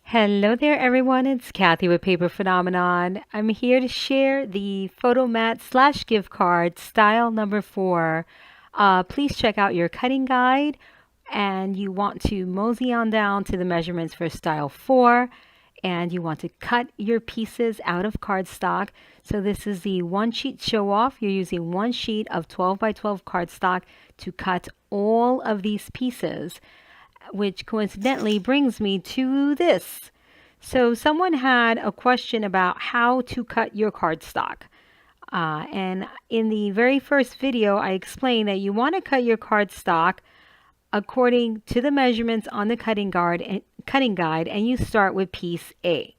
Hello there, everyone. It's Kathy with Paper Phenomenon. I'm here to share the Photomat slash gift card style number 4. Please check out your cutting guide, and you want to mosey on down to the measurements for style 4, and you want to cut your pieces out of cardstock. So this is the one sheet show off. You're using one sheet of 12 by 12 cardstock to cut all of these pieces, which coincidentally brings me to this. So someone had a question about how to cut your cardstock. And in the very first video, I explained that you want to cut your cardstock according to the measurements on the cutting guide, and you start with piece A.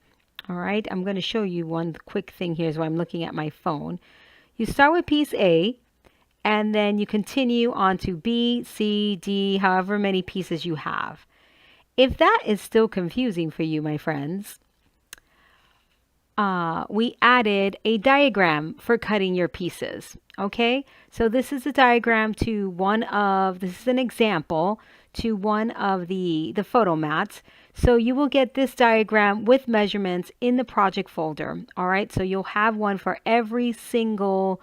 All right, I'm going to show you one quick thing here as I'm looking at my phone. You start with piece A, and then you continue on to B, C, D, however many pieces you have. If that is still confusing for you, my friends, we added a diagram for cutting your pieces. Okay, so this is a diagram to this is an example to one of the photo mats. So you will get this diagram with measurements in the project folder. All right, so you'll have one for every single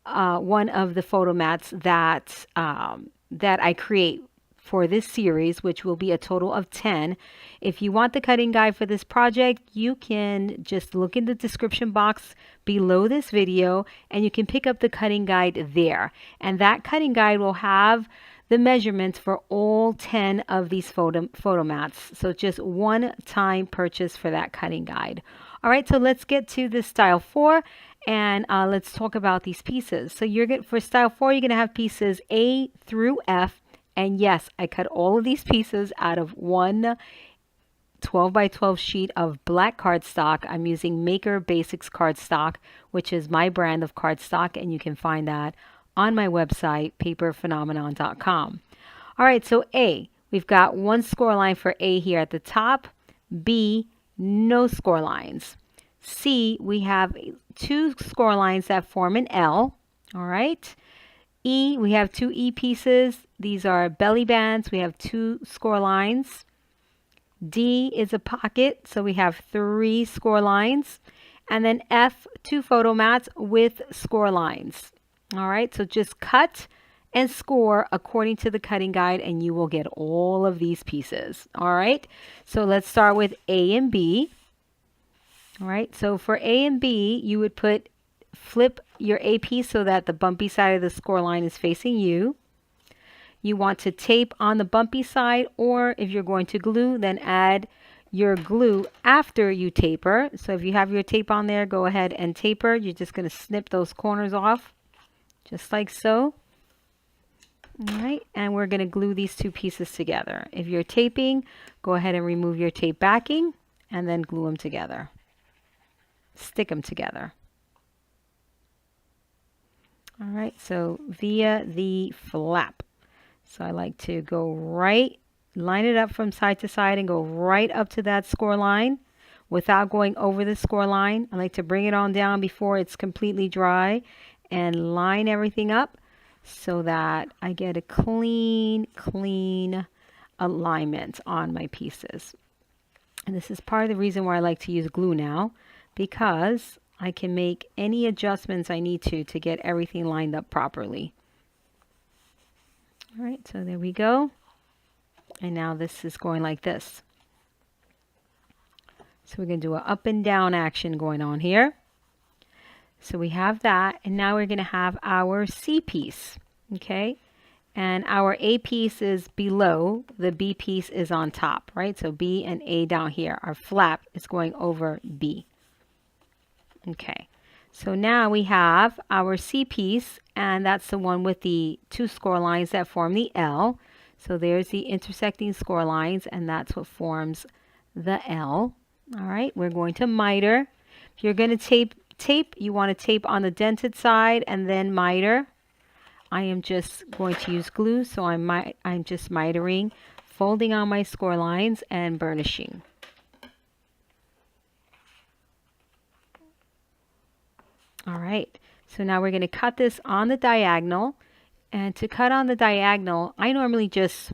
one of the photo mats that I create for this series, which will be a total of 10. If you want the cutting guide for this project, you can just look in the description box below this video and you can pick up the cutting guide there. And that cutting guide will have the measurements for all 10 of these photo mats. So just one time purchase for that cutting guide. All right, so let's get to this style 4 and let's talk about these pieces. So for style 4, you're going to have pieces A through F. And yes, I cut all of these pieces out of one 12 by 12 sheet of black cardstock. I'm using Maker Basics cardstock, which is my brand of cardstock, and you can find that on my website, paperphenomenon.com. All right, so A, we've got one score line for A here at the top. B, no score lines. C, we have two score lines that form an L. All right. E, we have two E pieces. These are belly bands. We have two score lines. D is a pocket, so we have 3 score lines. And then F, 2 photo mats with score lines. All right, so just cut and score according to the cutting guide, and you will get all of these pieces. All right, so let's start with A and B. All right, so for A and B, you would flip your A piece so that the bumpy side of the score line is facing you. You want to tape on the bumpy side, or if you're going to glue, then add your glue after you taper. So if you have your tape on there, go ahead and taper. You're just going to snip those corners off, just like so. All right, and we're going to glue these two pieces together. If you're taping, go ahead and remove your tape backing and then glue them together. Stick them together. All right, so via the flap. So I like to line it up from side to side and go right up to that score line without going over the score line. I like to bring it on down before it's completely dry and line everything up so that I get a clean alignment on my pieces. And this is part of the reason why I like to use glue now, because I can make any adjustments I need to get everything lined up properly. All right, so there we go. And now this is going like this. So we're going to do an up and down action going on here. So we have that, and now we're going to have our C piece, okay? And our A piece is below, the B piece is on top, right? So B and A down here. Our flap is going over B. Okay, so now we have our C piece, and that's the one with the 2 score lines that form the L. So there's the intersecting score lines, and that's what forms the L. All right, we're going to miter. If you're going to tape, you want to tape on the dented side and then miter. I am just going to use glue, so I'm just mitering, folding on my score lines and burnishing. All right, so now we're going to cut this on the diagonal. And to cut on the diagonal, I normally just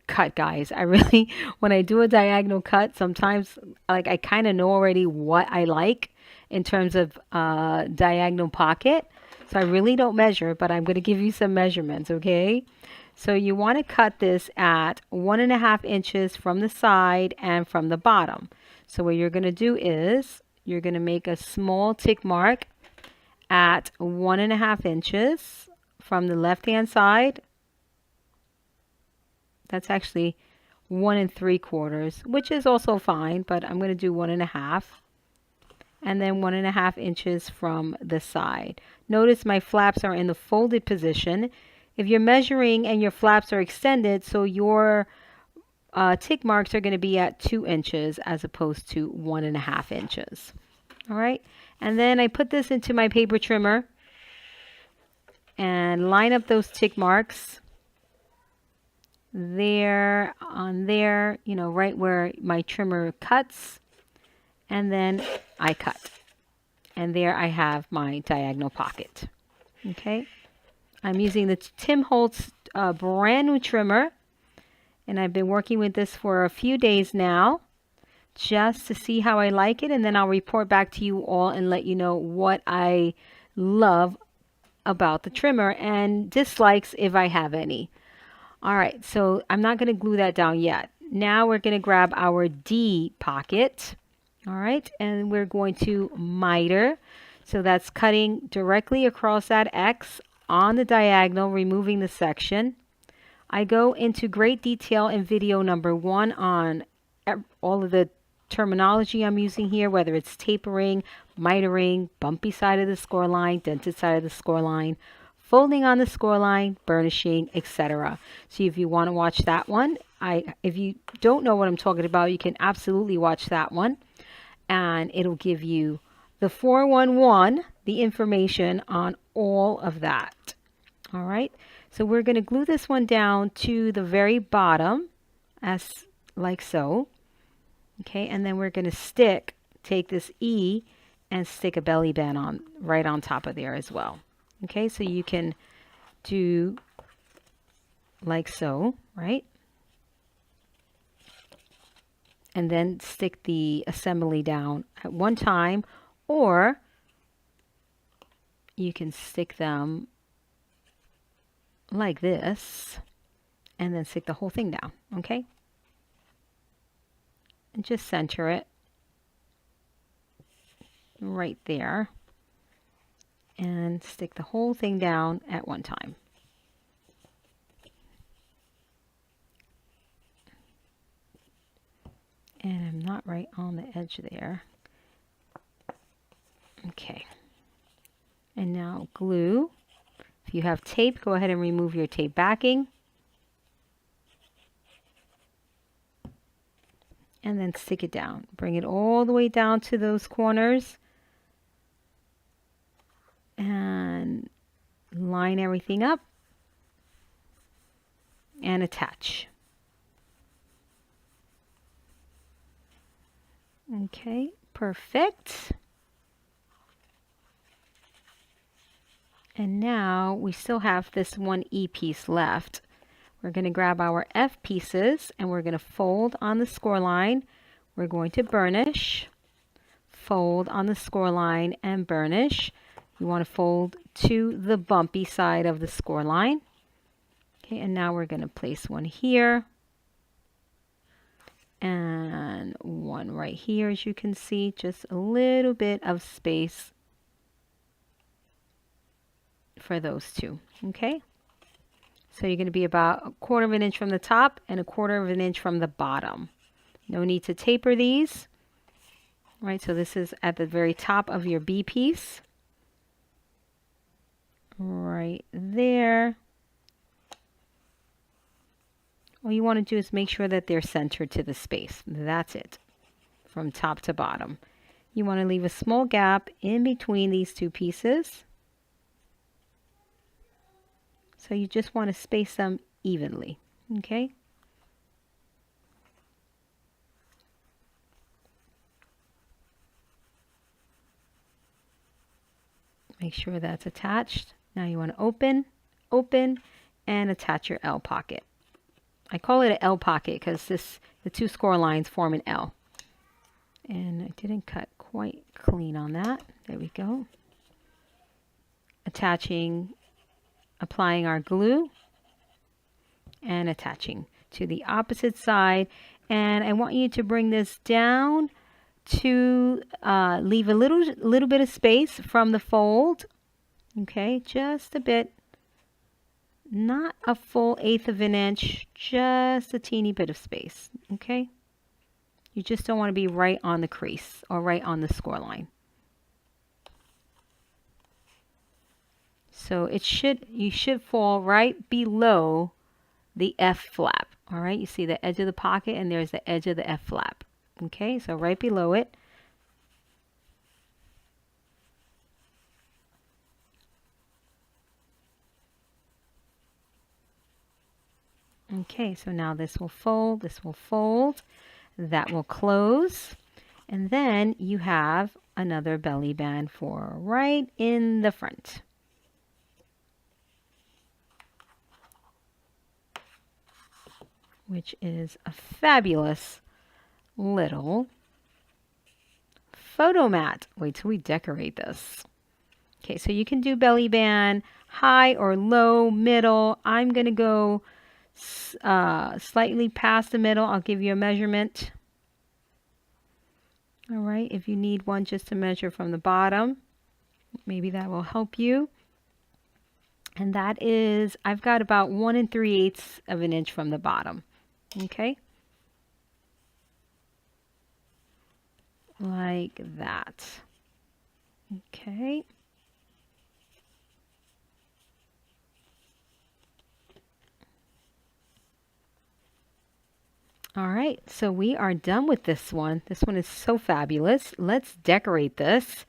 cut, guys. I really, when I do a diagonal cut, sometimes like I kind of know already what I like in terms of diagonal pocket. So I really don't measure, but I'm going to give you some measurements, okay? So you want to cut this at 1.5 inches from the side and from the bottom. So what you're going to do is you're going to make a small tick mark at 1.5 inches from the left-hand side. That's actually 1 3/4, which is also fine, but I'm going to do 1.5. And then 1.5 inches from the side. Notice my flaps are in the folded position. If you're measuring and your flaps are extended, so your tick marks are going to be at 2 inches as opposed to 1.5 inches. All right. And then I put this into my paper trimmer and line up those tick marks there on there, you know, right where my trimmer cuts. And then I cut. And there I have my diagonal pocket. Okay. I'm using the Tim Holtz brand new trimmer. And I've been working with this for a few days now, just to see how I like it. And then I'll report back to you all and let you know what I love about the trimmer and dislikes if I have any. All right, so I'm not going to glue that down yet. Now we're going to grab our D pocket. All right, and we're going to miter. So that's cutting directly across that X on the diagonal, removing the section. I go into great detail in video number 1 on all of the terminology I'm using here, whether it's tapering, mitering, bumpy side of the score line, dented side of the score line, folding on the score line, burnishing, etc. So if you want to watch that one, if you don't know what I'm talking about, you can absolutely watch that one. And it'll give you the 411, the information on all of that. All right. So we're going to glue this one down to the very bottom, as like so. Okay, and then we're going to take this E and stick a belly band on right on top of there as well. Okay, so you can do like so, right? And then stick the assembly down at one time, or you can stick them like this and then stick the whole thing down, okay? And just center it right there and stick the whole thing down at one time. And I'm not right on the edge there. Okay. And now glue. If you have tape, go ahead and remove your tape backing. And then stick it down. Bring it all the way down to those corners. And line everything up. And attach. Okay, perfect. And now we still have this one E piece left. We're going to grab our F pieces and we're going to fold on the score line. We're going to burnish, fold on the score line and burnish. You want to fold to the bumpy side of the score line. Okay, and now we're going to place one here. And one right here, as you can see, just a little bit of space for those two. Okay, so you're going to be about 1/4 inch from the top and 1/4 inch from the bottom. No need to taper these. Right, so this is at the very top of your B piece. Right there. All you want to do is make sure that they're centered to the space. That's it, from top to bottom. You want to leave a small gap in between these two pieces. So you just want to space them evenly, okay? Make sure that's attached. Now you want to open, and attach your L pocket. I call it an L pocket because the two score lines form an L. And I didn't cut quite clean on that. There we go. Applying our glue and attaching to the opposite side. And I want you to bring this down to leave a little bit of space from the fold. Okay, just a bit. Not a full 1/8 of an inch, just a teeny bit of space. Okay. You just don't want to be right on the crease or right on the score line. So you should fall right below the F flap. All right, you see the edge of the pocket and there's the edge of the F flap. Okay, so right below it. Okay, so now this will fold, that will close, and then you have another belly band for right in the front. Which is a fabulous little photo mat. Wait till we decorate this. Okay, so you can do belly band, high or low, middle. I'm going to go slightly past the middle. I'll give you a measurement. All right, if you need one just to measure from the bottom, maybe that will help you. And that is, I've got about 1 3/8 of an inch from the bottom. Okay. Like that. Okay. All right, so we are done with this one. This one is so fabulous. Let's decorate this.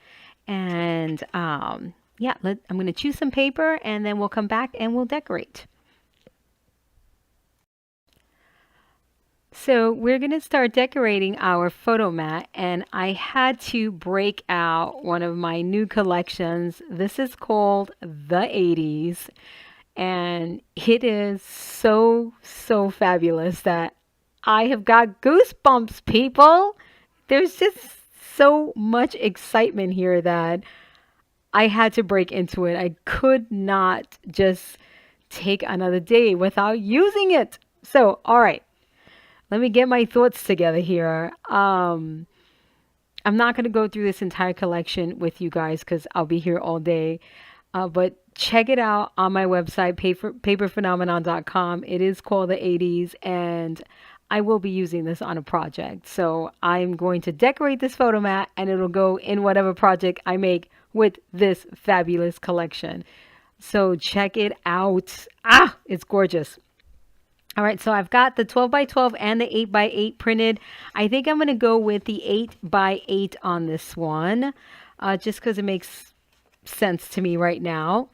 And yeah, I'm going to choose some paper and then we'll come back and we'll decorate. So we're going to start decorating our photo mat, and I had to break out one of my new collections. This is called the 80s, and it is so fabulous that I have got goosebumps, people. There's just so much excitement here that I had to break into it. I could not just take another day without using it. So, all right. Let me get my thoughts together here. I'm not going to go through this entire collection with you guys because I'll be here all day. But check it out on my website, paperphenomenon.com. It is called the 80s, and I will be using this on a project. So I'm going to decorate this photo mat, and it'll go in whatever project I make with this fabulous collection. So check it out. Ah, it's gorgeous. All right, so I've got the 12 by 12 and the 8 by 8 printed. I think I'm going to go with the 8 by 8 on this one, just because it makes sense to me right now.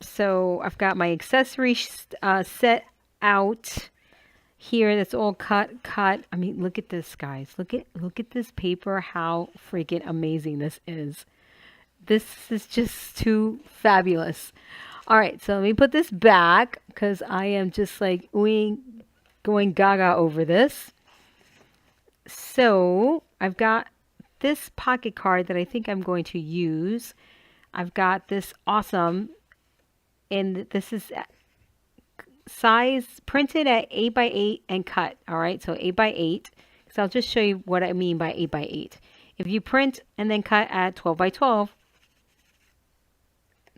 So I've got my accessory set out here. That's all cut. I mean, look at this, guys. Look at this paper. How freaking amazing this is. This is just too fabulous. All right, so let me put this back because I am just like going gaga over this. So I've got this pocket card that I think I'm going to use. I've got this awesome, and this is size printed at 8 by 8 and cut. All right, so 8 by 8. So I'll just show you what I mean by 8 by 8. If you print and then cut at 12 by 12,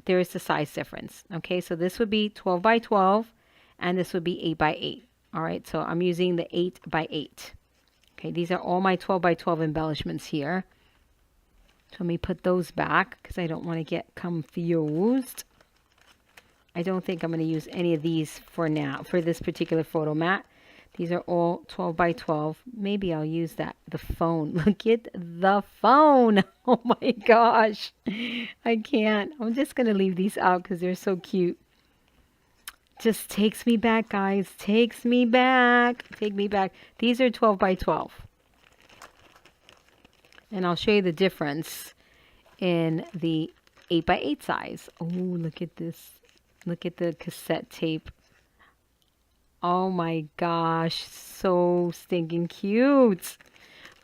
there is the size difference. Okay, so this would be 12 by 12 and this would be 8 by 8. All right, so I'm using the 8 by 8. Okay, these are all my 12 by 12 embellishments here. So let me put those back because I don't want to get confused. I don't think I'm going to use any of these for now, for this particular photo mat. These are all 12 by 12. Maybe I'll use the phone. Look at the phone. Oh my gosh. I can't. I'm just going to leave these out because they're so cute. Just takes me back, guys. Takes me back. Take me back. These are 12 by 12. And I'll show you the difference in the 8 by 8 size. Oh, look at this. Look at the cassette tape. Oh my gosh, so stinking cute.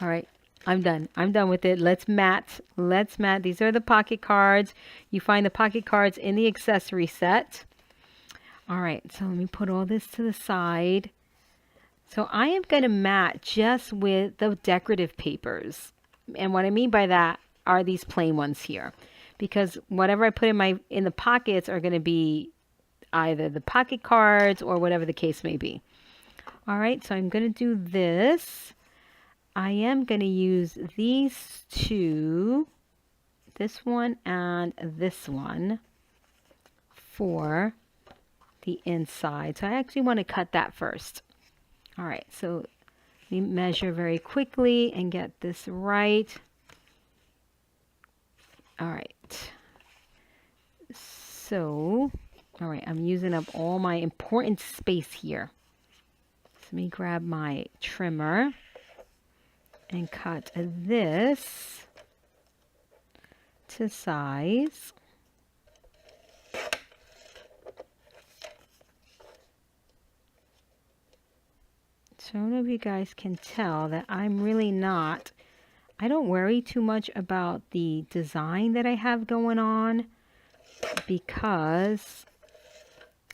All right, I'm done. I'm done with it. Let's mat. Let's mat. These are the pocket cards. You find the pocket cards in the accessory set. All right, so let me put all this to the side. So I am going to mat just with the decorative papers. And what I mean by that are these plain ones here. Because whatever I put in the pockets are going to be either the pocket cards or whatever the case may be. All right, so I'm going to do this. I am going to use these two, this one and this one, for the inside. So I actually want to cut that first. All right, so let me measure very quickly and get this right. All right. So, all right, I'm using up all my important space here. So let me grab my trimmer and cut this to size. So I don't know if you guys can tell that I'm really not, I don't worry too much about the design that I have going on because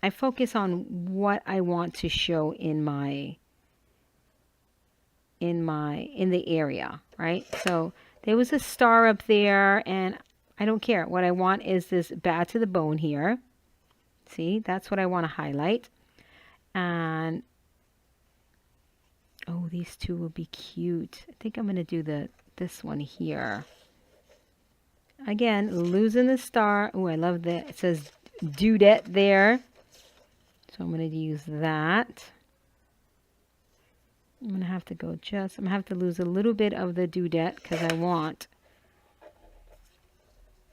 I focus on what I want to show in the area, right? So there was a star up there and I don't care. What I want is this bad to the bone here. See, that's what I want to highlight. And oh, these two will be cute. I think I'm going to do this one here. Again, losing the star. Oh, I love that. It says dudette there. So I'm going to use that. I'm going to have to I'm going to have to lose a little bit of the dudette because I want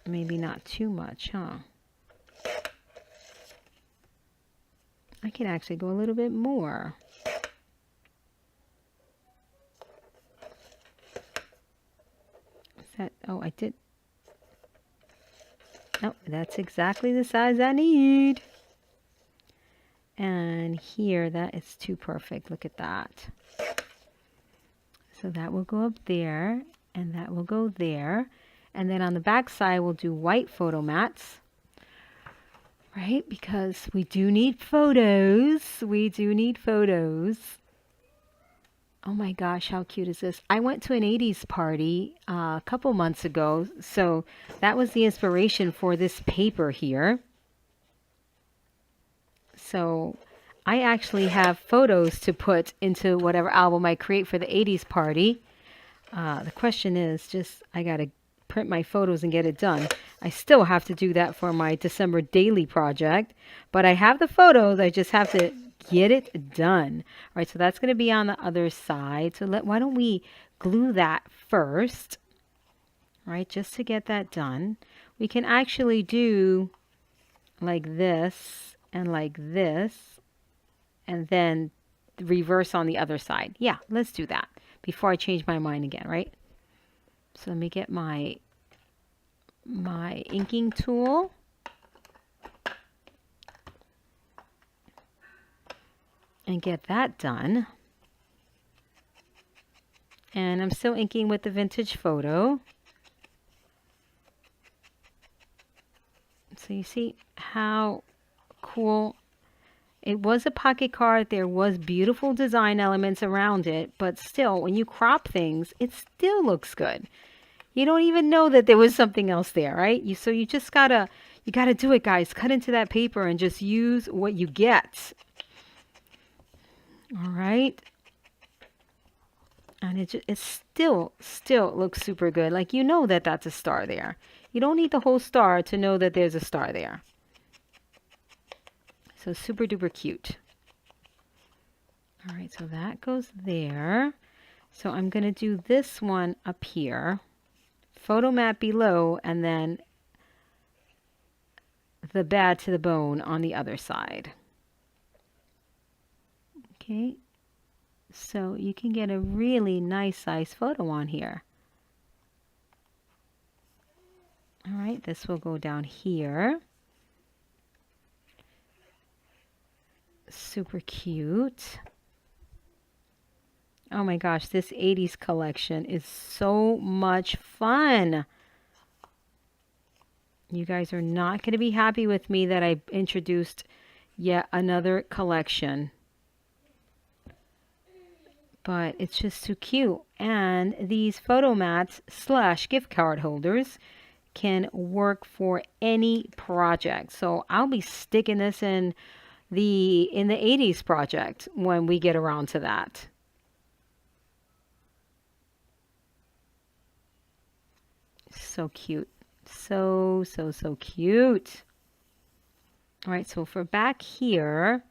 maybe not too much, huh? I can actually go a little bit more. Oh, I did. Oh, that's exactly the size I need. And here, that is too perfect. Look at that. So that will go up there, and that will go there. And then on the back side, we'll do white photo mats. Right? Because we do need photos. We do need photos. Oh my gosh, how cute is this? I went to an 80s party a couple months ago, so that was the inspiration for this paper here. So I actually have photos to put into whatever album I create for the 80s party. The question is just, I got to print my photos and get it done. I still have to do that for my December daily project, but I have the photos. I just have to get it done. All right, so that's going to be on the other side. So why don't we glue that first, right, just to get that done. We can actually do like this and then reverse on the other side. Yeah, let's do that before I change my mind again, right? So let me get my inking tool. And get that done. And I'm still inking with the vintage photo. So you see how cool. It was a pocket card. There was beautiful design elements around it, but still, when you crop things, it still looks good. You don't even know that there was something else there, right? So you just gotta do it, guys. Cut into that paper and just use what you get. All right. And it still looks super good. Like, you know that that's a star there. You don't need the whole star to know that there's a star there. So super duper cute. All right, so that goes there. So I'm going to do this one up here. Photo mat below, and then the bad to the bone on the other side. Okay. So you can get a really nice size photo on here. All right, this will go down here. Super cute. Oh my gosh, this 80s collection is so much fun. You guys are not going to be happy with me that I introduced yet another collection. But it's just too cute. And these photo mats / gift card holders can work for any project. So I'll be sticking this in the 80s project when we get around to that. So cute. So cute. All right, so for back here,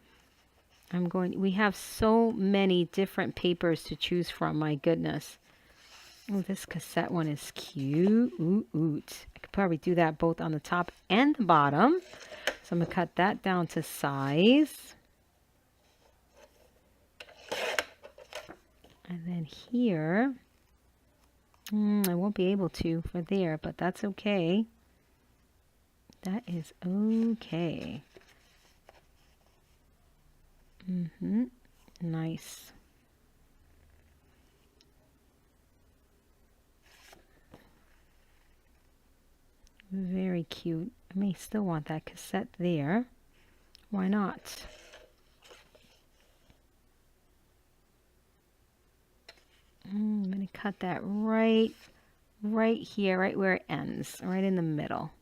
we have so many different papers to choose from. My goodness. Oh, this cassette one is cute. I could probably do that both on the top and the bottom. So I'm going to cut that down to size. And then here, I won't be able to for there, but that's okay. That is okay. Nice. Very cute. I may still want that cassette there. Why not? I'm going to cut that right here, right where it ends, right in the middle.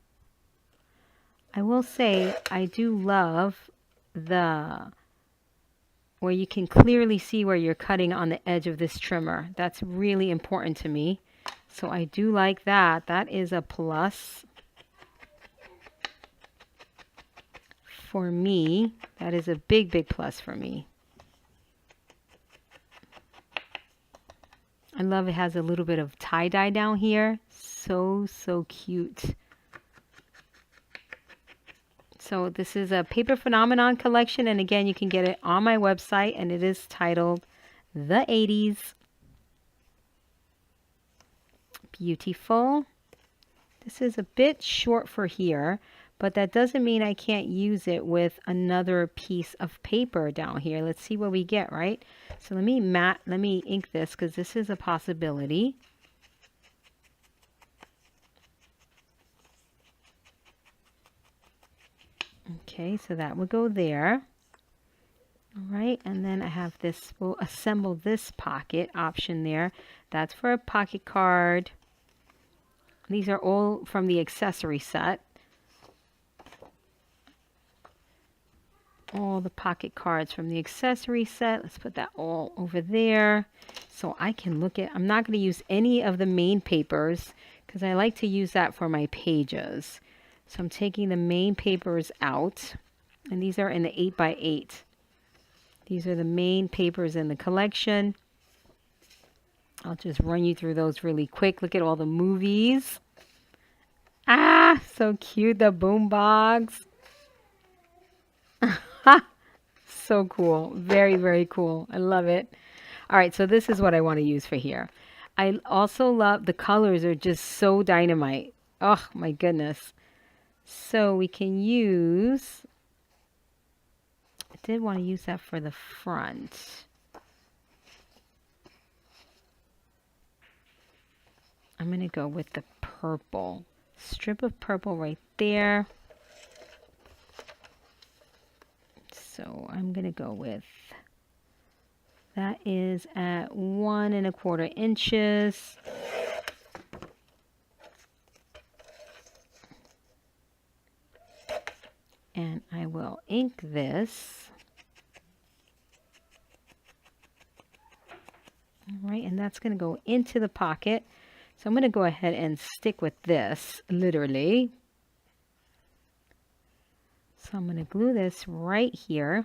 I will say I do love where you can clearly see where you're cutting on the edge of this trimmer. That's really important to me. So I do like that. That is a plus for me. That is a big plus for me. I love it has a little bit of tie-dye down here. So cute. So this is a Paper Phenomenon collection, and again, you can get it on my website, and it is titled The 80s. Beautiful. This is a bit short for here, but that doesn't mean I can't use it with another piece of paper down here. Let's see what we get, right? So let me ink this because this is a possibility. Okay, so that would go there. All right, and then I have this, we'll assemble this pocket option there. That's for a pocket card. These are all from the accessory set. All the pocket cards from the accessory set. Let's put that all over there so I can look at, I'm not going to use any of the main papers because I like to use that for my pages. So I'm taking the main papers out, and these are in the 8x8. These are the main papers in the collection. I'll just run you through those really quick. Look at all the movies. Ah, so cute, the boombox. So cool. Very cool. I love it. All right, so this is what I want to use for here. I also love the colors are just so dynamite. Oh my goodness. So we can use, I did want to use that for the front. I'm going to go with the purple. Strip of purple right there. So I'm going to go with, that is at 1 1/4 inches. And I will ink this. All right, and that's going to go into the pocket. So I'm going to go ahead and stick with this, literally. So I'm going to glue this right here.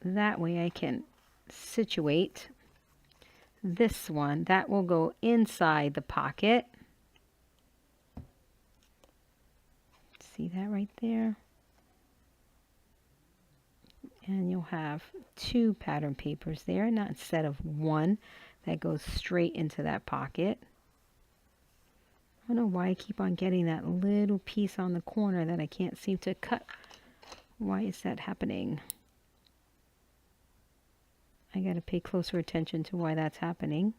That way I can situate this one. That will go inside the pocket. See that right there? And you'll have 2 pattern papers there, not instead of 1 that goes straight into that pocket. I don't know why I keep on getting that little piece on the corner that I can't seem to cut. Why is that happening? I got to pay closer attention to why that's happening.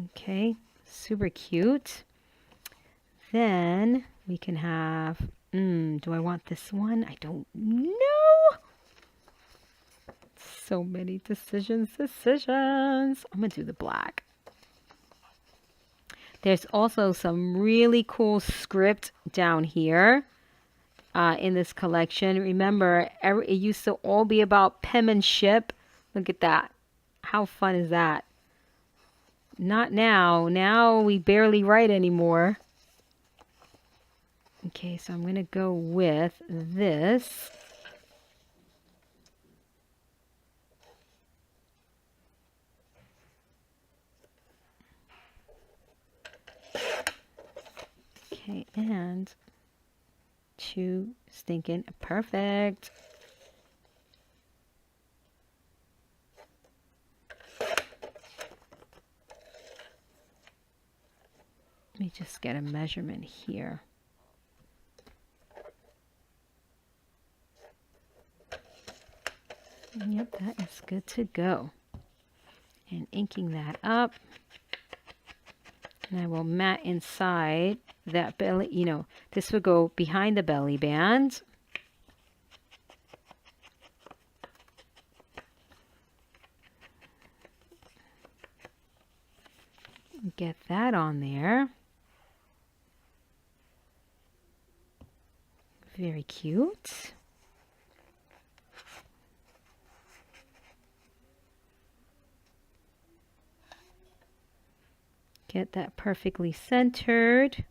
Okay, super cute. Then we can have, do I want this one? I don't know. So many decisions. I'm going to do the black. There's also some really cool script down here in this collection. Remember, it used to all be about penmanship. Look at that. How fun is that? Not now. Now we barely write anymore. Okay, so I'm going to go with this. Okay, and too stinking perfect. Let me just get a measurement here. Yep, that is good to go. And inking that up. And I will mat inside that belly, you know, this would go behind the belly band. Get that on there. Very cute. Get that perfectly centered.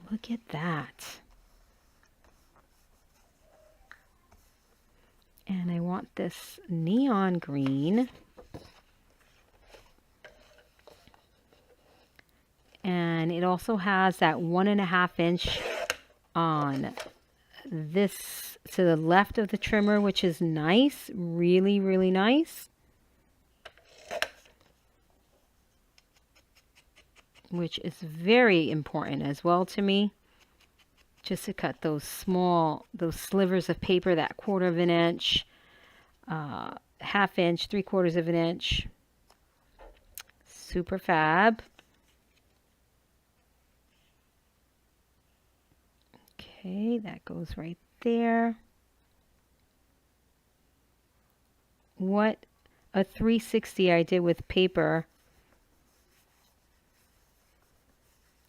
Look at that. And I want this neon green. And it also has that 1.5 inch on this to the left of the trimmer, which is nice. Really, really nice. Which is very important as well to me. Just to cut those slivers of paper, that 1/4 inch, 1/2 inch, 3/4 inch. Super fab. Okay, that goes right there. What a 360 I did with paper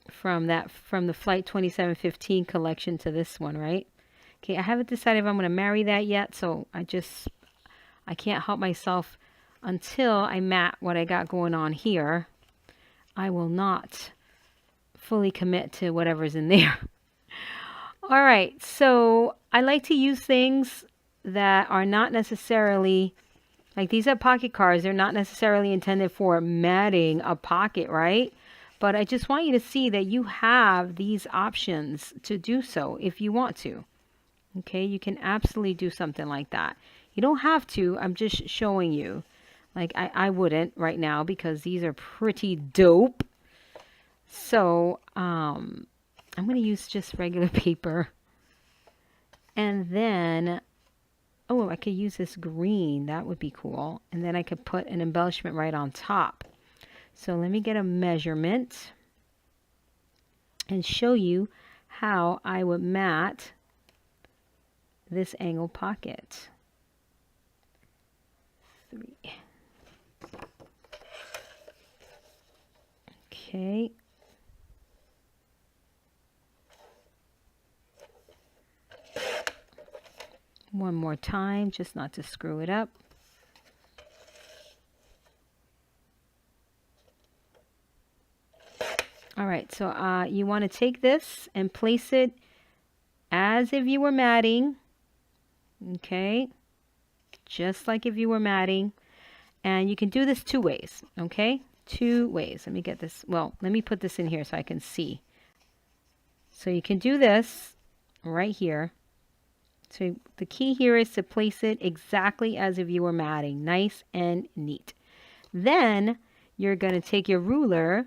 from the Flight 2715 collection to this one, right? Okay, I haven't decided if I'm going to marry that yet, so I can't help myself until I mat what I got going on here. I will not fully commit to whatever's in there. All right, so I like to use things that are not necessarily, like these are pocket cards. They're not necessarily intended for matting a pocket, right? But I just want you to see that you have these options to do so if you want to. Okay, you can absolutely do something like that. You don't have to. I'm just showing you. Like I wouldn't right now because these are pretty dope. So I'm going to use just regular paper. And then, oh, I could use this green. That would be cool. And then I could put an embellishment right on top. So let me get a measurement and show you how I would mat this angle pocket. 3. Okay. One more time, just not to screw it up. All right, so you want to take this and place it as if you were matting. Okay, just like if you were matting. And you can do this 2 ways, okay? 2 ways. Let me get this. Well, let me put this in here so I can see. So you can do this right here. So the key here is to place it exactly as if you were matting, nice and neat. Then you're going to take your ruler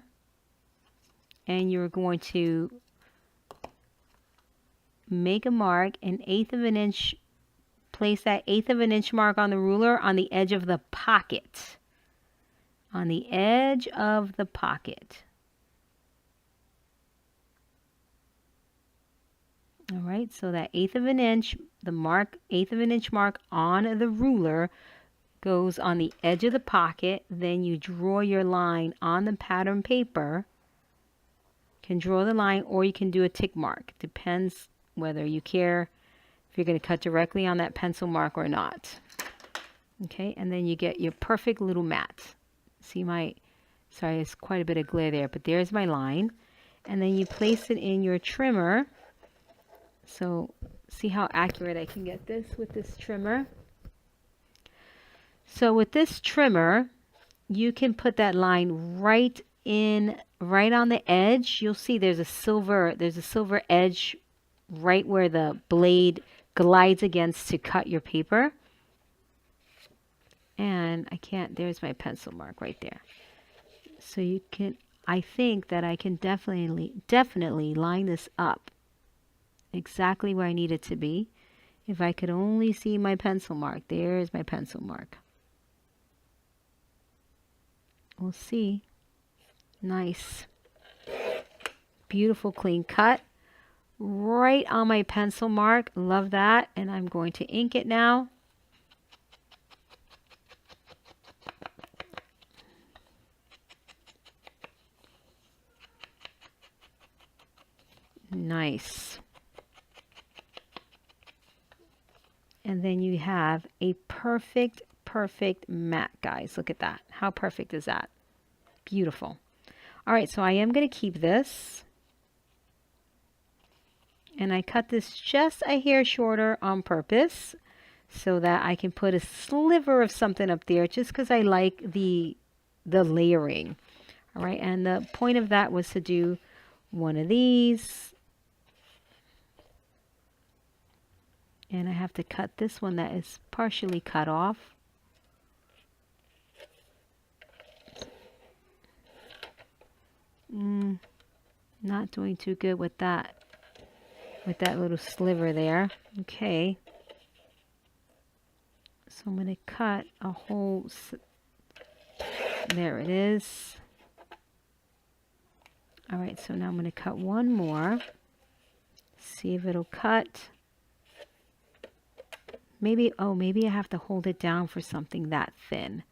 and you're going to make a mark, an 1/8 of an inch. Place that 1/8 of an inch mark on the ruler on the edge of the pocket. On the edge of the pocket. All right, so that 1/8 of an inch, the mark, 1/8 of an inch mark on the ruler goes on the edge of the pocket. Then you draw your line on the pattern paper. You can draw the line or you can do a tick mark. Depends whether you care if you're going to cut directly on that pencil mark or not. Okay, and then you get your perfect little mat. See my, sorry, there's quite a bit of glare there, but there's my line. And then you place it in your trimmer. So see how accurate I can get this with this trimmer. So with this trimmer, you can put that line right on the edge. You'll see there's a silver edge right where the blade glides against to cut your paper. And I can't, there's my pencil mark right there. So you can, I think that I can definitely line this up exactly where I need it to be. If I could only see my pencil mark. There's my pencil mark. We'll see. Nice. Beautiful clean cut. Right on my pencil mark. Love that. And I'm going to ink it now. Nice. And then you have a perfect mat, guys. Look at that. How perfect is that? Beautiful. All right, so I am going to keep this. And I cut this just a hair shorter on purpose so that I can put a sliver of something up there just because I like the layering. All right, and the point of that was to do one of these. And I have to cut this one that is partially cut off. Not doing too good with that little sliver there. Okay. So I'm going to cut a whole, there it is. All right, so now I'm going to cut one more. See if it'll cut. Maybe, oh, maybe I have to hold it down for something that thin.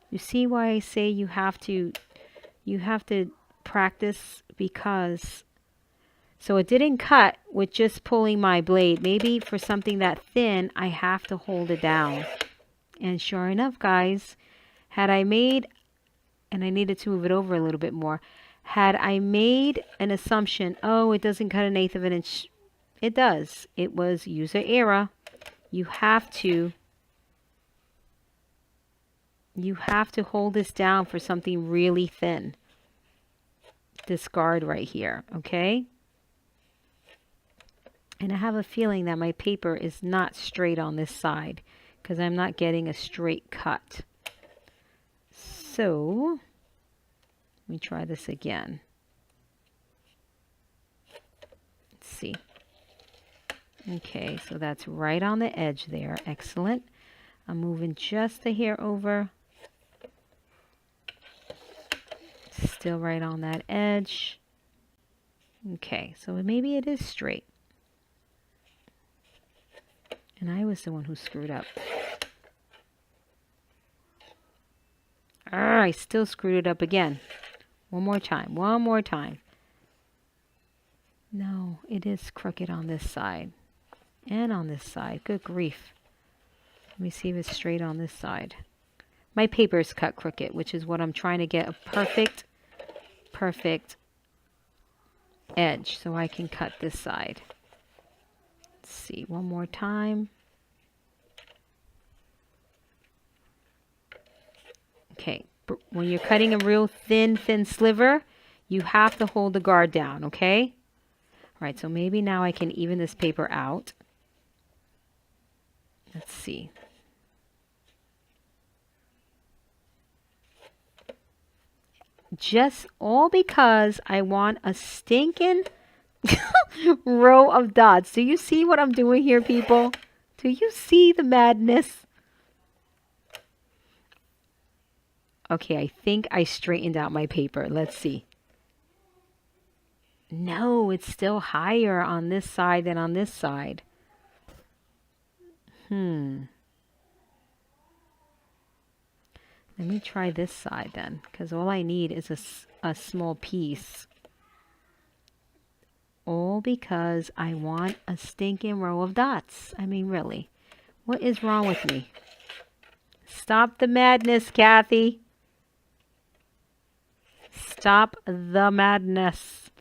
You see why I say you have to practice, because, so it didn't cut with just pulling my blade. Maybe for something that thin, I have to hold it down. And sure enough, guys, had I made, and I needed to move it over a little bit more, had I made an assumption, oh, it doesn't cut 1/8 of an inch. It does. It was user error. You have to hold this down for something really thin. This guard right here, okay? And I have a feeling that my paper is not straight on this side because I'm not getting a straight cut. So, let me try this again. Let's see. Okay, so that's right on the edge there. Excellent. I'm moving just a hair over. Still right on that edge. Okay, so maybe it is straight. And I was the one who screwed up. I still screwed it up again. One more time. One more time. No, it is crooked on this side. And on this side. Good grief. Let me see if it's straight on this side. My paper is cut crooked, which is what I'm trying to get a perfect edge so I can cut this side. Let's see, one more time. Okay, when you're cutting a real thin sliver, you have to hold the guard down, okay? All right, so maybe now I can even this paper out. Let's see. Just all because I want a stinking row of dots. Do you see what I'm doing here, people? Do you see the madness? Okay, I think I straightened out my paper. Let's see. No, it's still higher on this side than on this side. Let me try this side then, because all I need is a small piece. All because I want a stinking row of dots. I mean, really, what is wrong with me? Stop the madness, Kathy. Stop the madness.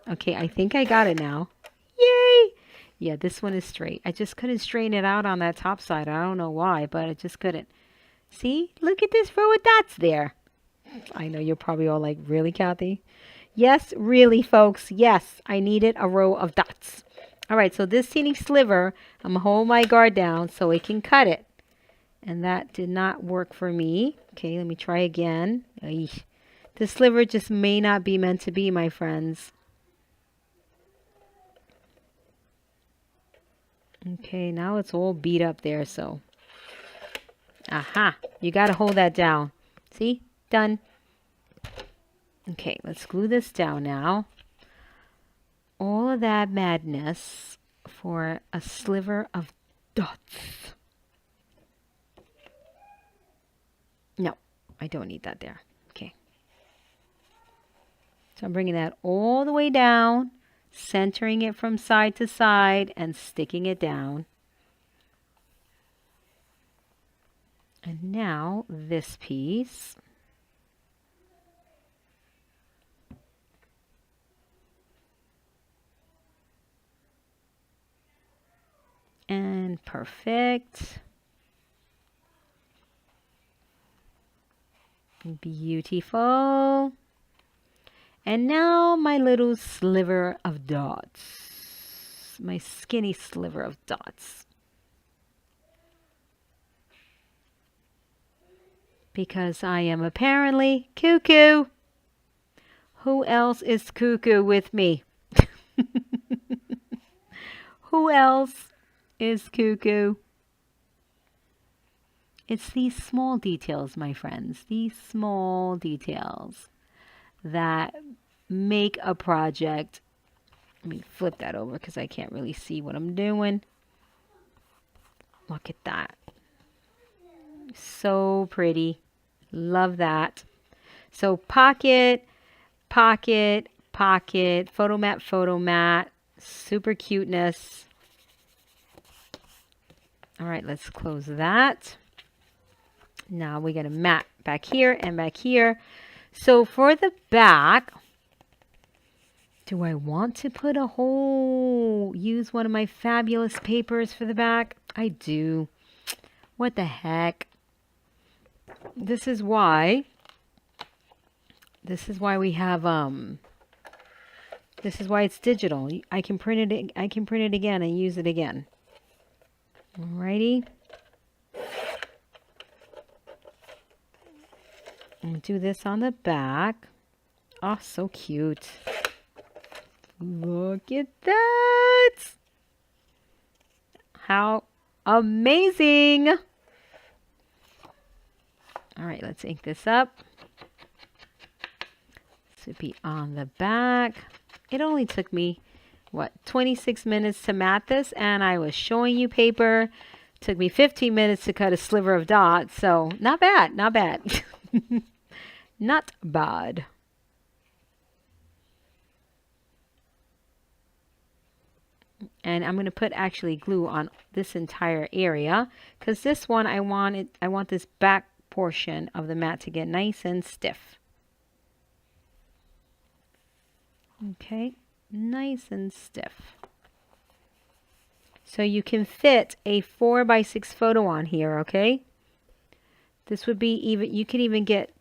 Okay, I think I got it now. Yay! Yeah, this one is straight. I just couldn't straighten it out on that top side. I don't know why, but I just couldn't. See? Look at this row of dots there. I know you're probably all like, really, Kathy? Yes, really, folks. Yes, I needed a row of dots. All right, so this teeny sliver, I'm going to hold my guard down so it can cut it. And that did not work for me. Okay, let me try again. Eesh. The sliver just may not be meant to be, my friends. Okay, now it's all beat up there, so. Aha, you got to hold that down. See? Done. Okay, let's glue this down now. All of that madness for a sliver of dots. No, I don't need that there. Okay. So I'm bringing that all the way down, centering it from side to side, and sticking it down. And now this piece. And perfect. Beautiful. And now my little sliver of dots. My skinny sliver of dots. Because I am apparently cuckoo. Who else is cuckoo with me? Who else is cuckoo? It's these small details, my friends. These small details that make a project. Let me flip that over because I can't really see what I'm doing. Look at that. So pretty. Love that. So pocket, pocket, pocket, photo mat, super cuteness. All right, let's close that. Now we got a mat back here and back here. So for the back, do I want to put a whole, use one of my fabulous papers for the back? I do. What the heck? This is why we have, this is why it's digital. I can print it again and use it again. Alrighty. I'm going to do this on the back. Oh, so cute. Look at that. How amazing. All right, let's ink this up. This would be on the back. It only took me, what, 26 minutes to mat this, and I was showing you paper. It took me 15 minutes to cut a sliver of dot, so not bad, not bad. Not bad. And I'm going to put actually glue on this entire area because this one I want this back portion of the mat to get nice and stiff. Okay, nice and stiff. So you can fit a 4x6 photo on here, okay? This would be even, you could even get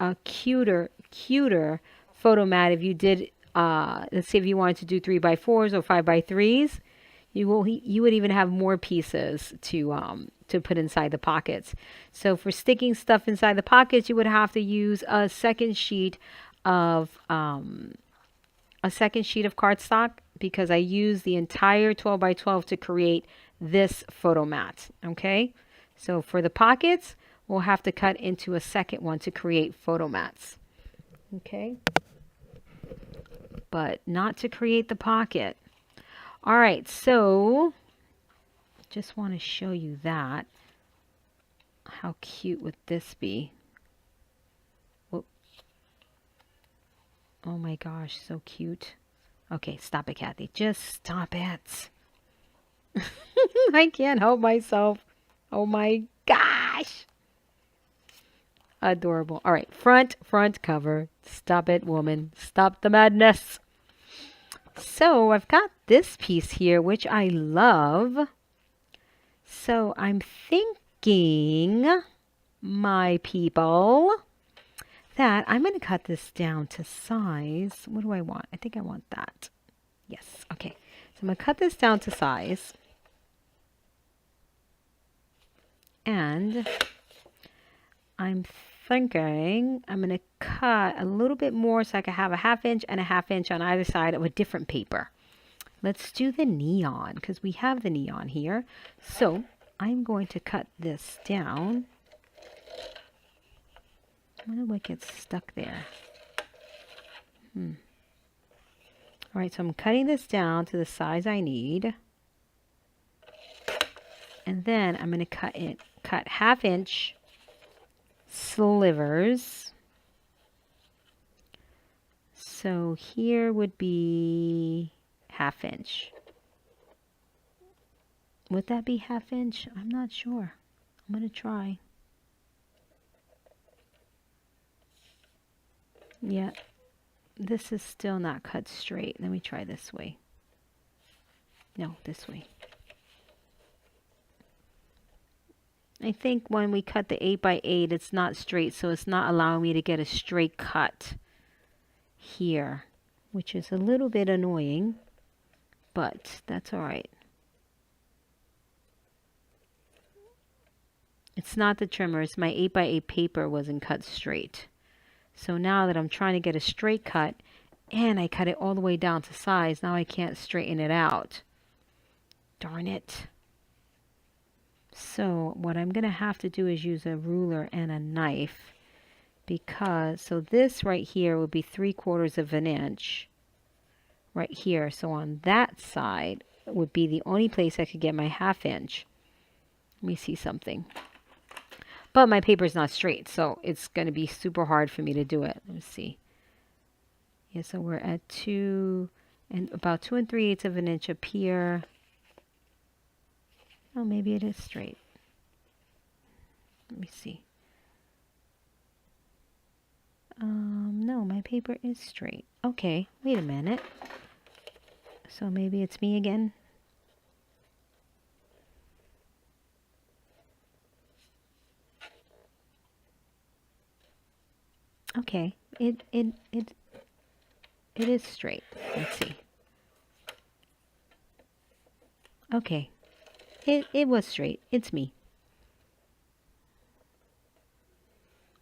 a cuter photo mat if you did, let's say if you wanted to do 3x4s or 5x3s. you would even have more pieces to put inside the pockets. So for sticking stuff inside the pockets, you would have to use a second sheet of cardstock, because I use the entire 12 by 12 to create this photo mat. Okay, so for the pockets, we'll have to cut into a second one to create photo mats. Okay, but not to create the pocket. All right, so just want to show you that. How cute would this be? Whoop. Oh my gosh, so cute. Okay, stop it, Kathy. Just stop it. I can't help myself. Oh my gosh. Adorable. All right, front cover. Stop it, woman. Stop the madness. So I've got this piece here, which I love. So I'm thinking, my people, that I'm going to cut this down to size. What do I want? I think I want that. Yes. Okay. So I'm going to cut this down to size. And I'm thinking I'm going to cut a little bit more so I can have a 1/2 inch and a 1/2 inch on either side of a different paper. Let's do the neon, because we have the neon here. So I'm going to cut this down. I wonder what gets stuck there. All right, so I'm cutting this down to the size I need. And then I'm going to cut 1/2 inch slivers. So here would be 1/2 inch. Would that be 1/2 inch? I'm not sure. I'm going to try. Yeah, this is still not cut straight. Let me try this way. No, this way. I think when we cut the 8 by 8, it's not straight, so it's not allowing me to get a straight cut here, which is a little bit annoying, but that's all right. It's not the trimmers. My 8 by 8 paper wasn't cut straight. So now that I'm trying to get a straight cut, and I cut it all the way down to size, now I can't straighten it out. Darn it. So what I'm going to have to do is use a ruler and a knife, because, so this right here would be 3/4 of an inch right here. So on that side would be the only place I could get my 1/2 inch. Let me see something. But my paper is not straight, so it's going to be super hard for me to do it. Let me see. Yeah, so we're at about 2 3/8 of an inch up here. Oh, maybe it is straight. Let me see. No, my paper is straight. Okay, wait a minute. So maybe it's me again. Okay, it is straight. Let's see. Okay, it was straight. It's me.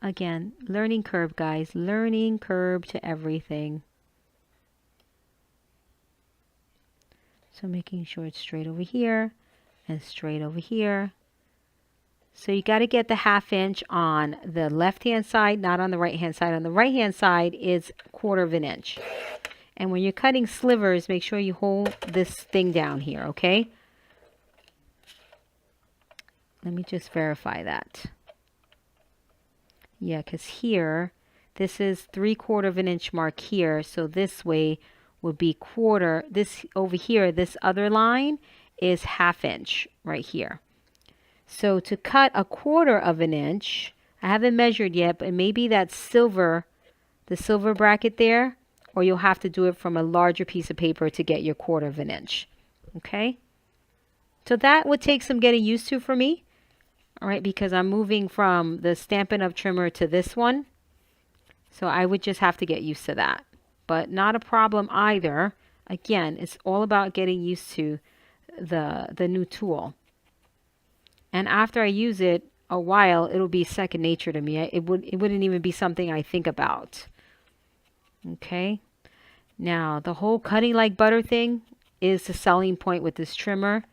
Again, learning curve, guys. Learning curve to everything. So making sure it's straight over here and straight over here. So you got to get the 1/2 inch on the left-hand side, not on the right-hand side. On the right-hand side is 1/4 inch. And when you're cutting slivers, make sure you hold this thing down here, okay? Let me just verify that. Yeah, because here, this is 3/4 inch mark here. So this way would be 1/4. This over here, this other line is 1/2 inch right here. So to cut 1/4 inch, I haven't measured yet, but maybe that's silver, the silver bracket there, or you'll have to do it from a larger piece of paper to get your 1/4 inch. Okay? So that would take some getting used to for me. All right, because I'm moving from the Stampin' Up! Trimmer to this one. So I would just have to get used to that. But not a problem either. Again, it's all about getting used to the new tool. And after I use it a while, it'll be second nature to me. It wouldn't even be something I think about. Okay. Now, the whole cutting like butter thing is the selling point with this trimmer.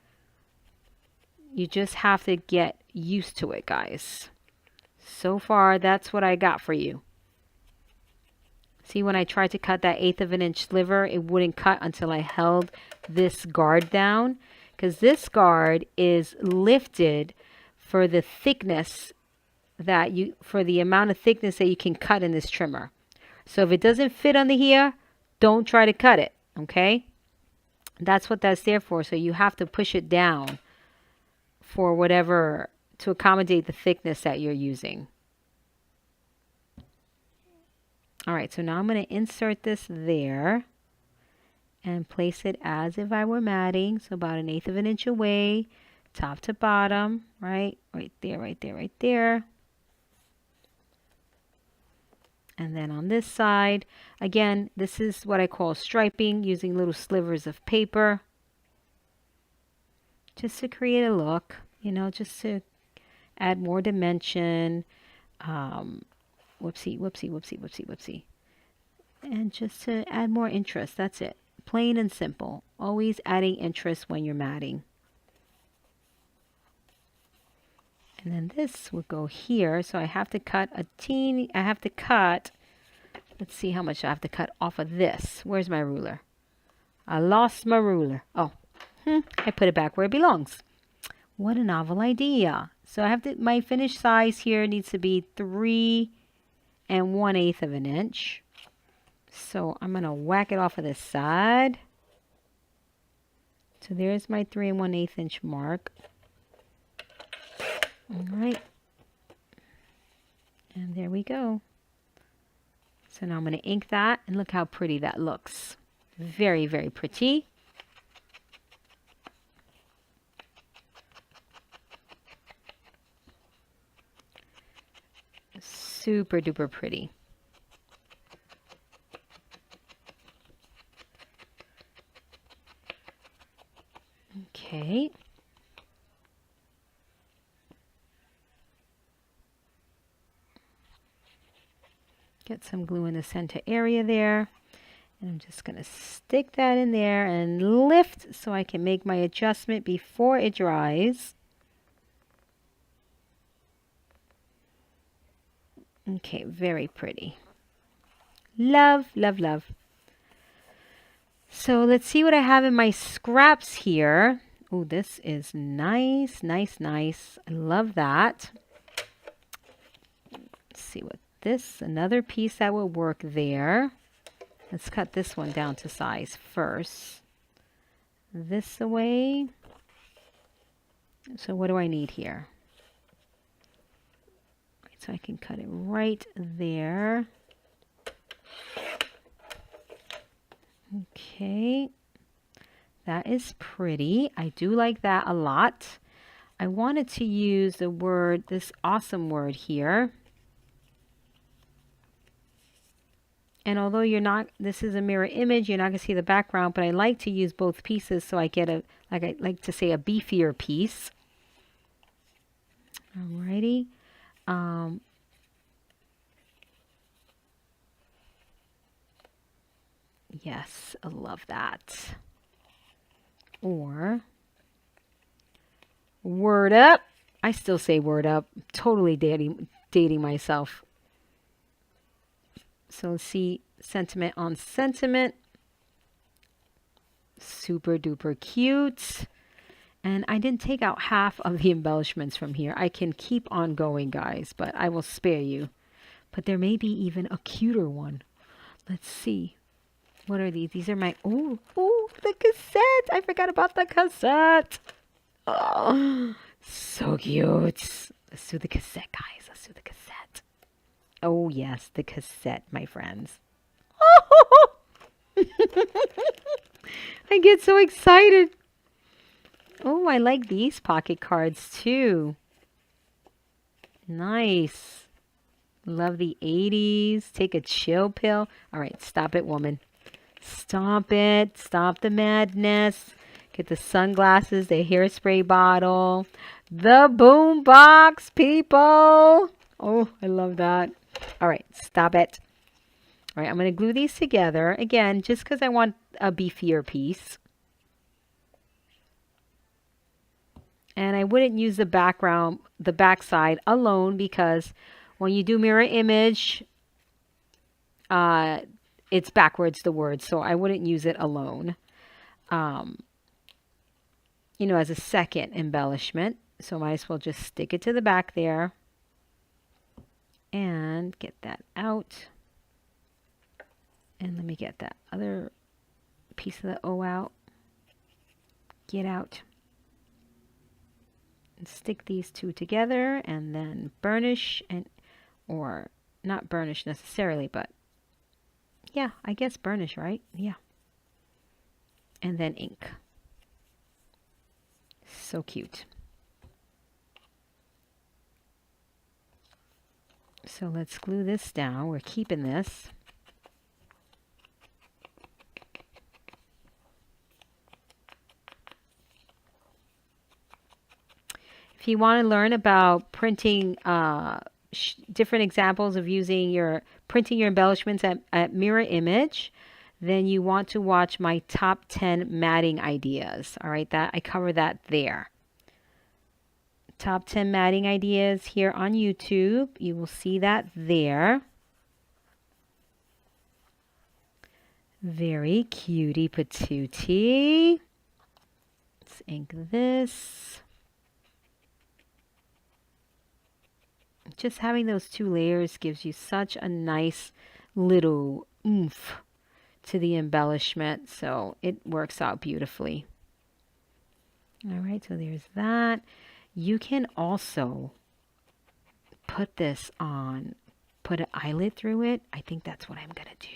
You just have to get used to it, guys. So far, that's what I got for you. See, when I tried to cut that 1/8 of an inch sliver, it wouldn't cut until I held this guard down, because this guard is lifted for the thickness for the amount of thickness that you can cut in this trimmer. So if it doesn't fit under here, don't try to cut it, okay? That's what that's there for. So you have to push it down for whatever, to accommodate the thickness that you're using. All right, so now I'm going to insert this there and place it as if I were matting. So about 1/8 of an inch away, top to bottom, right? Right there, right there, right there. And then on this side, again, this is what I call striping, using little slivers of paper. Just to create a look, you know, just to add more dimension. Whoopsie, whoopsie, whoopsie, whoopsie, whoopsie. And just to add more interest, that's it. Plain and simple. Always adding interest when you're matting. And then this will go here. So I have to cut let's see how much I have to cut off of this. Where's my ruler? I lost my ruler. Oh, I put it back where it belongs. What a novel idea. So my finished size here needs to be 3 1/8 of an inch. So I'm going to whack it off of this side. So there's my 3 1/8 inch mark. All right. And there we go. So now I'm going to ink that, and look how pretty that looks. Very, very pretty. Super duper pretty. Okay. Get some glue in the center area there. And I'm just going to stick that in there and lift so I can make my adjustment before it dries. Okay, very pretty. Love, love, love. So let's see what I have in my scraps here. Oh, this is nice, nice, nice. I love that. Let's see what another piece that will work there. Let's cut this one down to size first. This away. So what do I need here? So I can cut it right there. Okay. That is pretty. I do like that a lot. I wanted to use this awesome word here. And although this is a mirror image, you're not going to see the background, but I like to use both pieces so I get I like to say a beefier piece. Alrighty. Yes, I love that. Or word up. I still say word up. Totally dating myself. So see, sentiment on sentiment. Super duper cute. And I didn't take out half of the embellishments from here. I can keep on going, guys, but I will spare you. But there may be even a cuter one. Let's see. What are these? These are my, oh, the cassette. I forgot about the cassette. Oh, so cute. Let's do the cassette, guys. Let's do the cassette. Oh, yes, the cassette, my friends. Oh! I get so excited. Oh, I like these pocket cards, too. Nice. Love the 80s. Take a chill pill. All right, stop it, woman. Stop it. Stop the madness. Get the sunglasses, the hairspray bottle, the boom box, people. Oh, I love that. All right, stop it. All right, I'm going to glue these together again, just because I want a beefier piece. And I wouldn't use the background, the backside alone, because when you do mirror image, it's backwards the word, so I wouldn't use it alone. You know, as a second embellishment. So might as well just stick it to the back there and get that out. And let me get that other piece of the O out. Get out. And stick these two together and then burnish, and or not burnish necessarily, but yeah, I guess burnish, right? Yeah. And then ink. So cute. So let's glue this down. We're keeping this. If you want to learn about printing different examples of using printing your embellishments at mirror image, then you want to watch my top 10 matting ideas. All right, that I cover that there. Top 10 matting ideas here on YouTube. You will see that there. Very cutie patootie. Let's ink this. Just having those two layers gives you such a nice little oomph to the embellishment, so it works out beautifully. All right, so there's that. You can also put this on, put an eyelet through it. I think that's what I'm going to do.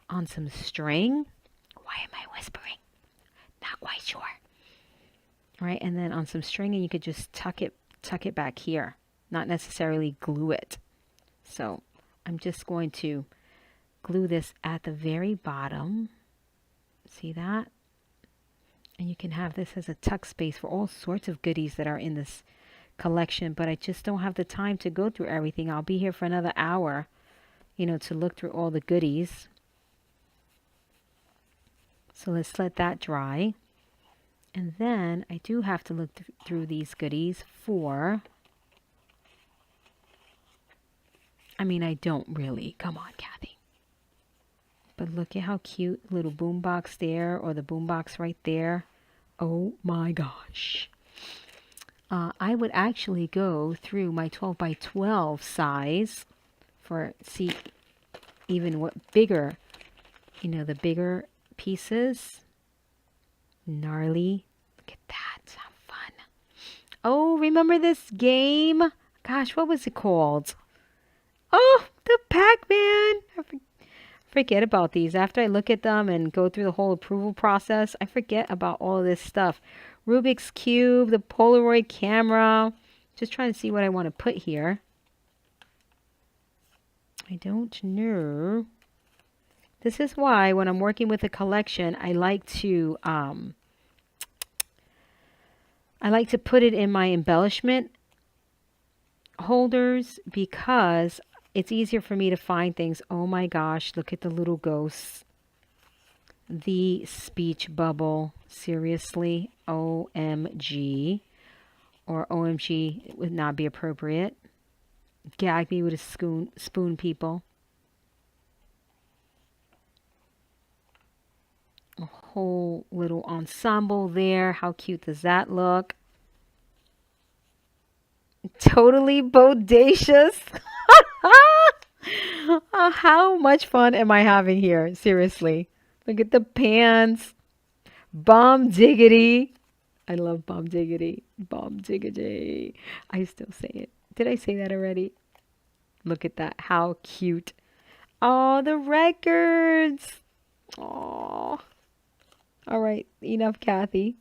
On some string. Why am I whispering? Not quite sure. All right, and then on some string, and you could just tuck it back here. Not necessarily glue it. So I'm just going to glue this at the very bottom. See that? And you can have this as a tuck space for all sorts of goodies that are in this collection, but I just don't have the time to go through everything. I'll be here for another hour, you know, to look through all the goodies. So let's let that dry. And then I do have to look through these goodies for, I mean, I don't really. Come on, Kathy. But look at how cute little boombox there, or the boombox right there. Oh my gosh. I would actually go through my 12 by 12 size for, see, even what bigger, you know, the bigger pieces. Gnarly. Look at that. It's fun. Oh, remember this game? Gosh, what was it called? Oh, the Pac-Man. I forget about these. After I look at them and go through the whole approval process, I forget about all of this stuff. Rubik's Cube, the Polaroid camera. Just trying to see what I want to put here. I don't know. This is why when I'm working with a collection, I like to put it in my embellishment holders, because it's easier for me to find things. Oh my gosh, look at the little ghosts. The speech bubble. Seriously, OMG. Or OMG would not be appropriate. Gag me with a spoon, people. A whole little ensemble there. How cute does that look? Totally bodacious. How much fun am I having here? Seriously. Look at the pants. Bomb diggity. I love bomb diggity. Bomb diggity. I still say it. Did I say that already? Look at that. How cute. Oh, the records. Oh. All right. Enough, Kathy.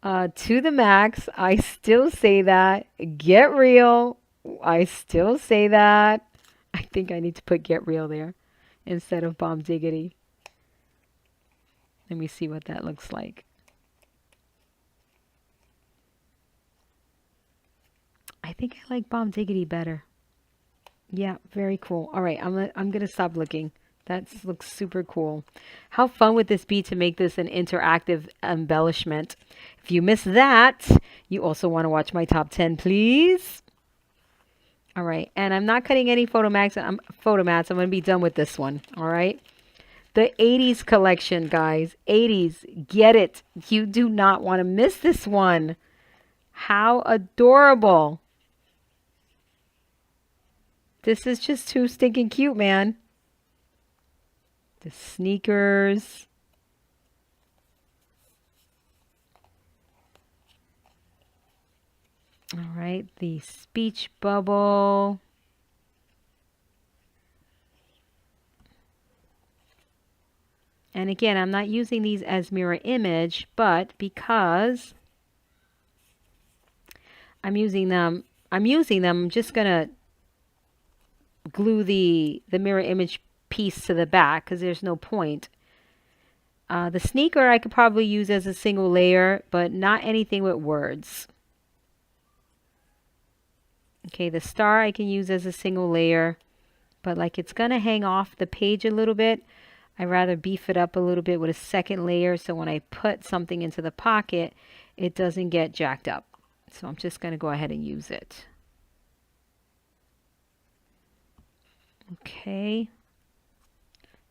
To the max. I still say that. Get real. I still say that. I think I need to put get real there instead of bomb diggity. Let me see what that looks like. think I like Bomb Diggity better. Yeah, very cool. All right, I'm gonna stop looking. That looks super cool. How fun would this be to make this an interactive embellishment? If you missed that, you also want to watch my top 10, please. All right, and I'm not cutting any photomats. I'm going to be done with this one. All right. The 80s collection, guys. 80s. Get it. You do not want to miss this one. How adorable. This is just too stinking cute, man. The sneakers. All right, the speech bubble. And again, I'm not using these as mirror image, but because I'm using them, I'm just going to glue the mirror image piece to the back because there's no point. The sneaker I could probably use as a single layer, but not anything with words. Okay, the star I can use as a single layer, but like it's going to hang off the page a little bit. I'd rather beef it up a little bit with a second layer so when I put something into the pocket, it doesn't get jacked up. So I'm just going to go ahead and use it. Okay.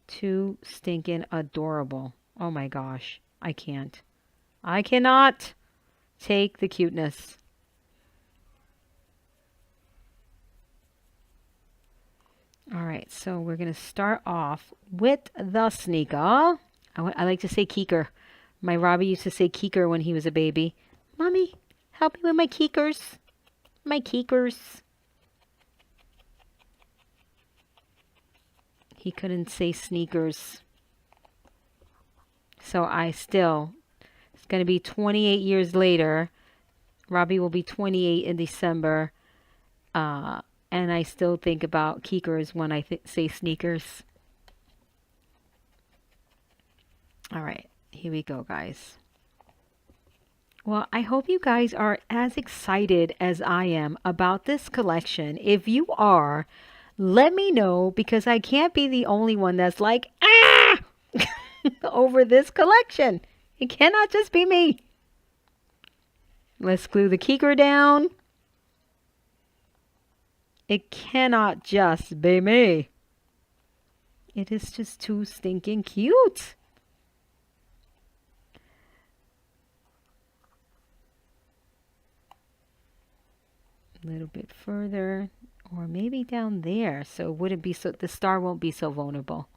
Too stinking adorable. Oh my gosh. I can't. I cannot take the cuteness. All right, so we're going to start off with the sneaker. I like to say keeker. My Robbie used to say keeker when he was a baby. Mommy, help me with my keekers. My keekers. He couldn't say sneakers. So it's going to be 28 years later. Robbie will be 28 in December. And I still think about keekers when I say sneakers. All right, here we go, guys. Well, I hope you guys are as excited as I am about this collection. If you are, let me know because I can't be the only one that's like, ah, over this collection. It cannot just be me. Let's glue the keeker down. It cannot just be me. It is just too stinking cute. A little bit further, or maybe down there, so it wouldn't be so the star won't be so vulnerable.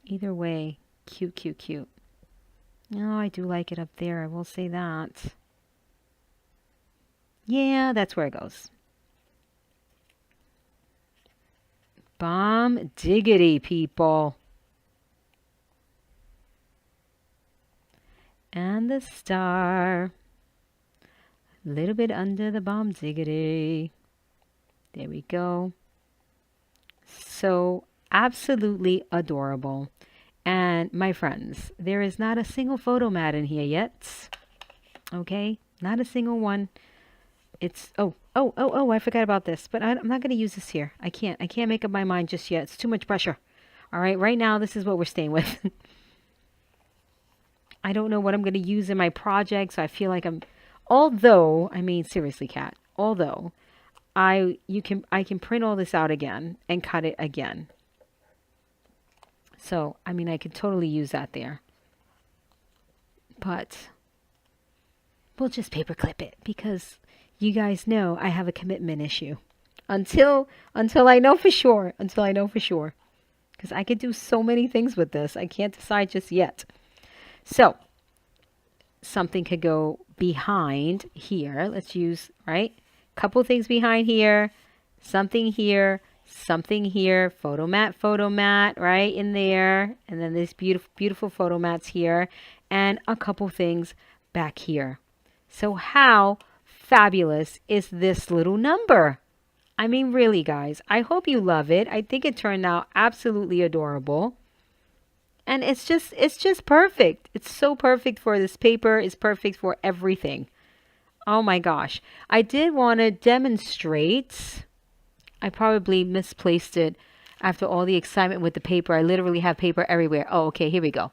Either way, cute, cute, cute. No, I do like it up there. I will say that. Yeah, that's where it goes. Bomb diggity, people. And the star. A little bit under the bomb diggity. There we go. So absolutely adorable. And my friends, there is not a single photo mat in here yet. Okay, not a single one. It's, oh, I forgot about this, but I'm not going to use this here. I can't make up my mind just yet. It's too much pressure. All right, right now, this is what we're staying with. I don't know what I'm going to use in my project, so I feel like although, I mean, seriously, Kat, although I can print all this out again and cut it again. So, I mean, I could totally use that there. But we'll just paper clip it because you guys know I have a commitment issue. Until I know for sure. Until I know for sure. Because I could do so many things with this. I can't decide just yet. So, something could go behind here. Let's use, right? Couple things behind here. Something here. Something here. Photo mat, right? In there. And then this beautiful photo mats here. And a couple things back here. So how fabulous is this little number? I mean, really, guys, I hope you love it. I think it turned out absolutely adorable. And it's just perfect. It's so perfect for this paper. It's perfect for everything. Oh my gosh. I did want to demonstrate. I probably misplaced it after all the excitement with the paper. I literally have paper everywhere. Oh, okay, here we go.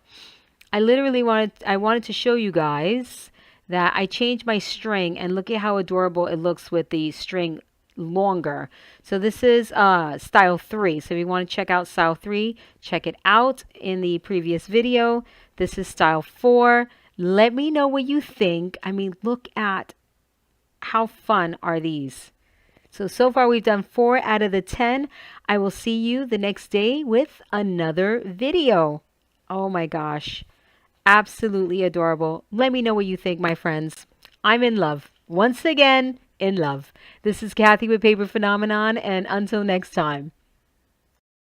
I wanted to show you guys that I changed my string, and look at how adorable it looks with the string longer. So this is style 3. So if you want to check out style 3, check it out in the previous video. This is style 4. Let me know what you think. I mean, look at how fun are these. So far we've done 4 out of the 10. I will see you the next day with another video. Oh my gosh. Absolutely adorable. Let me know what you think, my friends. I'm in love. Once again, in love. This is Kathy with Paper Phenomenon, and until next time.